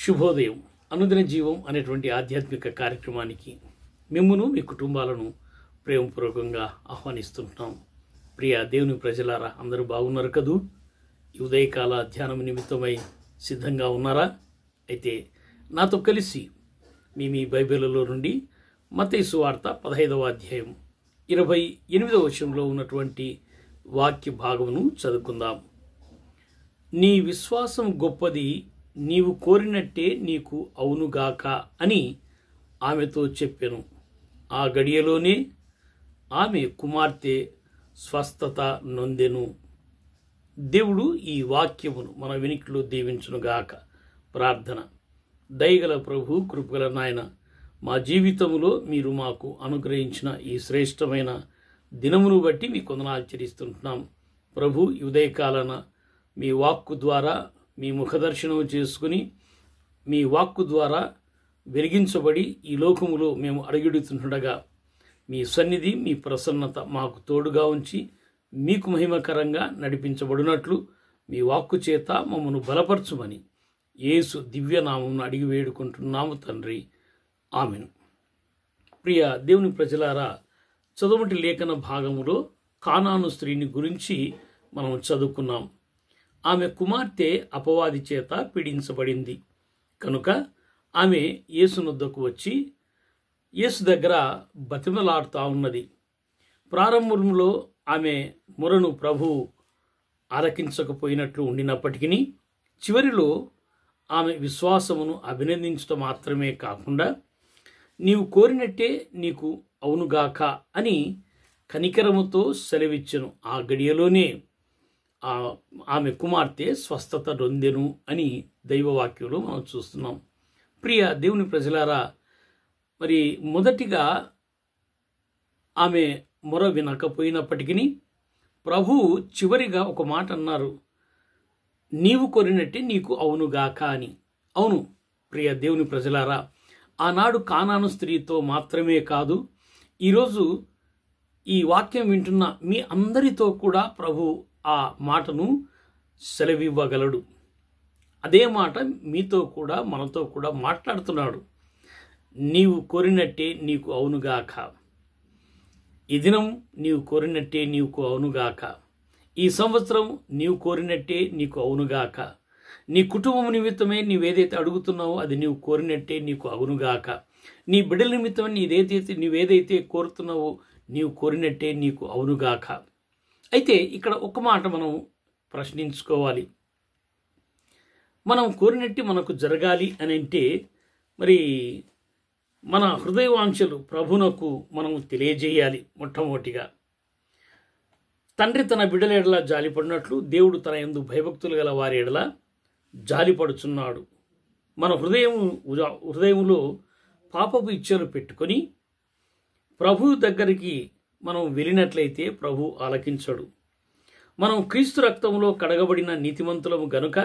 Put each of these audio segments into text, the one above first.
శుభోదయం. అనుదిన జీవం అనేటువంటి ఆధ్యాత్మిక కార్యక్రమానికి మిమ్మును మీ కుటుంబాలను ప్రేమపూర్వకంగా ఆహ్వానిస్తుంటున్నాం. ప్రియ దేవుని ప్రజలారా, అందరూ బాగున్నారు కదూ? ఈ ఉదయకాల ధ్యానం నిమిత్తమై సిద్ధంగా ఉన్నారా? అయితే నాతో కలిసి మీ బైబిల్లో నుండి మత్తయి సువార్త 15వ అధ్యాయం 28వ వచనంలో ఉన్నటువంటి వాక్య భాగమును చదువుకుందాం. నీ విశ్వాసం గొప్పది, నీవు కోరినట్టే నీకు అవునుగాక అని ఆమెతో చెప్పెను. ఆ గడియలోనే ఆమె కుమార్తె స్వస్థత నొందెను. దేవుడు ఈ వాక్యమును మన వెనుకలో దీవించునుగాక. ప్రార్థన. దయగల ప్రభు, కృపగల నాయన, మా జీవితంలో మీరు మాకు అనుగ్రహించిన ఈ శ్రేష్టమైన దినమును బట్టి మీ కొందనాలు చెల్లిస్తుంటున్నాం. ప్రభు, ఈ ఉదయకాలన మీ వాక్కు ద్వారా మీ ముఖదర్శనం చేసుకుని మీ వాక్కు ద్వారా వెలిగించబడి ఈ లోకములో మేము అడుగుడుతుండగా మీ సన్నిధి, మీ ప్రసన్నత మాకు తోడుగా ఉంచి మీకు మహిమకరంగా నడిపించబడినట్లు మీ వాక్కు చేత మమ్మను బలపరచుమని యేసు దివ్యనామం అడిగి వేడుకుంటున్నాము తండ్రి. ఆమెను. ప్రియ దేవుని ప్రజలారా, చదువుటి లేఖన భాగములో కానాను స్త్రీని గురించి మనం చదువుకున్నాం. ఆమె కుమార్తె అపవాది చేత పీడించబడింది కనుక ఆమె యేసునొద్దకు వచ్చి యేసు దగ్గర బతిమలాడుతూ ఉన్నది. ప్రారంభంలో ఆమె మొరను ప్రభు ఆలకించకపోయినట్లు ఉండినప్పటికీ చివరిలో ఆమె విశ్వాసమును అభినందించడం మాత్రమే కాకుండా నీవు కోరినట్టే నీకు అవునుగాక అని కనికరముతో సెలవిచ్చెను. ఆ గడియలోనే ఆమె కుమార్తె స్వస్థత నొందెను అని దైవవాక్యంలో మనం చూస్తున్నాం. ప్రియ దేవుని ప్రజలారా, మరి మొదటిగా ఆమె మొర వినకపోయినప్పటికీ ప్రభు చివరిగా ఒక మాట అన్నారు, నీవు కోరినట్టే నీకు అవునుగాక అని. అవును ప్రియ దేవుని ప్రజలారా, ఆనాడు కానాను స్త్రీతో మాత్రమే కాదు, ఈరోజు ఈ వాక్యం వింటున్న మీ అందరితో కూడా ప్రభు ఆ మాటను సెలవివ్వగలడు. అదే మాట మీతో కూడా మనతో కూడా మాట్లాడుతున్నాడు. నీవు కోరినట్టే నీకు అవునుగాక. ఈ దినం నీవు కోరినట్టే నీకు అవునుగాక. ఈ సంవత్సరం నీవు కోరినట్టే నీకు అవునుగాక. నీ కుటుంబం నిమిత్తమే నీవేదైతే అడుగుతున్నావో అది నీవు కోరినట్టే నీకు అవునుగాక. నీ బిడ్డల నిమిత్తమే నీవేదైతే కోరుతున్నావో నీవు కోరినట్టే నీకు అవునుగాక. అయితే ఇక్కడ ఒక మాట మనం ప్రశ్నించుకోవాలి. మనం కోరినట్టు మనకు జరగాలి అని అంటే మరి మన హృదయవాంఛలు ప్రభునకు మనం తెలియజేయాలి. మొట్టమొదటిగా తండ్రి తన బిడ్డల ఎడల జాలిపడినట్లు దేవుడు తన యందు భయభక్తులు గల వారి ఎడల జాలిపడుచున్నాడు. మన హృదయములో పాపపు ఇచ్చలు పెట్టుకొని ప్రభు దగ్గరికి మనం వెళ్ళినట్లయితే ప్రభు ఆలకించడు. మనం క్రీస్తు రక్తంలో కడగబడిన నీతిమంతులము గనుక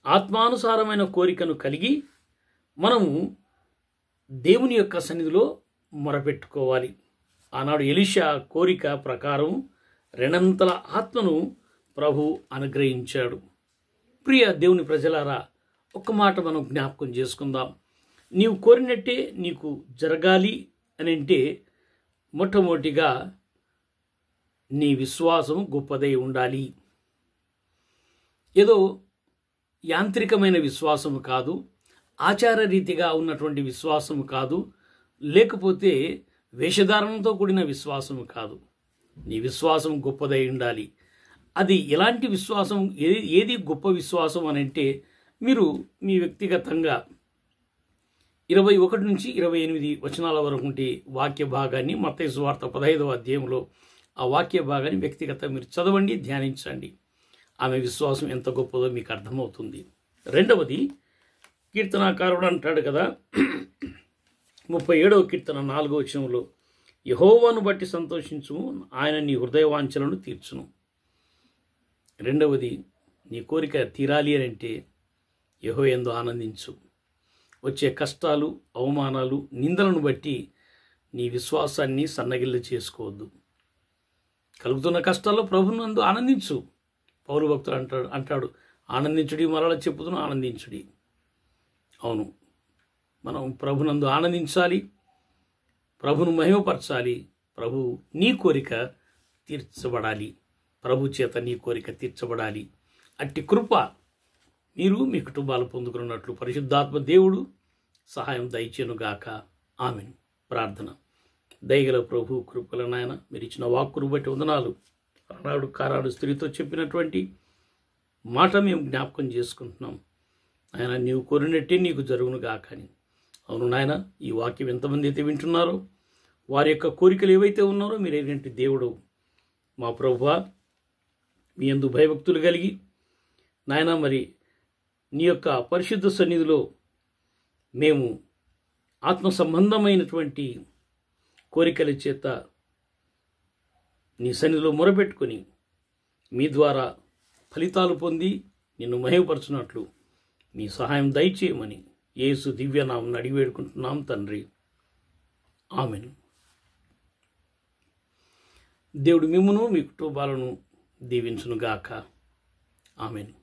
ఆత్మానుసారమైన కోరికను కలిగి మనము దేవుని యొక్క సన్నిధిలో మొరపెట్టుకోవాలి. ఆనాడు ఎలీషా కోరిక ప్రకారం రెండంతల ఆత్మను ప్రభు అనుగ్రహించాడు. ప్రియ దేవుని ప్రజలారా, ఒక్క మాట మనం జ్ఞాపకం చేసుకుందాం. నీవు కోరినట్టే నీకు జరగాలి అని అంటే మొట్టమొదటిగా నీ విశ్వాసం గొప్పదై ఉండాలి. ఏదో యాంత్రికమైన విశ్వాసము కాదు, ఆచార రీతిగా ఉన్నటువంటి విశ్వాసము కాదు, లేకపోతే వేషధారణతో కూడిన విశ్వాసము కాదు. నీ విశ్వాసం గొప్పదై ఉండాలి. అది ఎలాంటి విశ్వాసం, ఏది గొప్ప విశ్వాసం అని అంటే మీరు మీ వ్యక్తిగతంగా 21 నుంచి 28 వచనాల వరకు ఉంటే వాక్య భాగాన్ని మత్తయి సువార్త 15వ అధ్యాయంలో ఆ వాక్య భాగాన్ని వ్యక్తిగతంగా మీరు చదవండి, ధ్యానించండి. ఆమె విశ్వాసం ఎంత గొప్పదో మీకు అర్థమవుతుంది. రెండవది, కీర్తనాకారుడు అంటాడు కదా, 37వ కీర్తన 4వ వచనంలో, యెహోవాను బట్టి సంతోషించుము, ఆయన నీ హృదయవాంఛలను తీర్చును. రెండవది, నీ కోరిక తీరాలి అని అంటే యెహోవా యందు ఆనందించు. వచ్చే కష్టాలు, అవమానాలు, నిందలను బట్టి నీ విశ్వాసాన్ని సన్నగిల్ల చేసుకోవద్దు. కలుగుతున్న కష్టాల్లో ప్రభునందు ఆనందించు. పౌలు భక్తుడు అంటాడు, ఆనందించుడి, మరలా చెప్పుదును ఆనందించుడి. అవును, మనం ప్రభునందు ఆనందించాలి, ప్రభును మహిమపరచాలి. ప్రభు నీ కోరిక తీర్చబడాలి, ప్రభు చేత నీ కోరిక తీర్చబడాలి. అట్టి కృప మీరు మీ కుటుంబాలు పొందుకున్నట్లు పరిశుద్ధాత్మ దేవుడు సహాయం దయచేనుగాక. ఆమెన్. ప్రార్థన. దయగల ప్రభు, కృపల నాయన, మీరు ఇచ్చిన వాక్కును బట్టి వందనాలు. ఆనాడు కారాడు స్త్రీతో చెప్పినటువంటి మాట మేము జ్ఞాపకం చేసుకుంటున్నాం. ఆయన నీవు కోరినట్టే నీకు జరుగునుగాక అని. అవును నాయన, ఈ వాక్యం ఎంతమంది అయితే వింటున్నారో వారి యొక్క కోరికలు ఏవైతే ఉన్నారో మీరేంటి దేవుడు మా ప్రభువా, మీ యందు భయభక్తులు కలిగి నాయన మరి నీ యొక్క పరిశుద్ధ సన్నిధిలో మేము ఆత్మ సంబంధమైనటువంటి కోరికల చేత నీ సన్నిధిలో మొరపెట్టుకొని మీ ద్వారా ఫలితాలు పొంది నిన్ను మహిమపరచున్నట్లు మీ సహాయం దయచేయమని యేసు దివ్యనామమున అడిగి వేడుకుంటున్నాం తండ్రి. ఆమెన్. దేవుడు మిమ్మును మీ కుటుంబాలను దీవించునుగాక. ఆమెన్.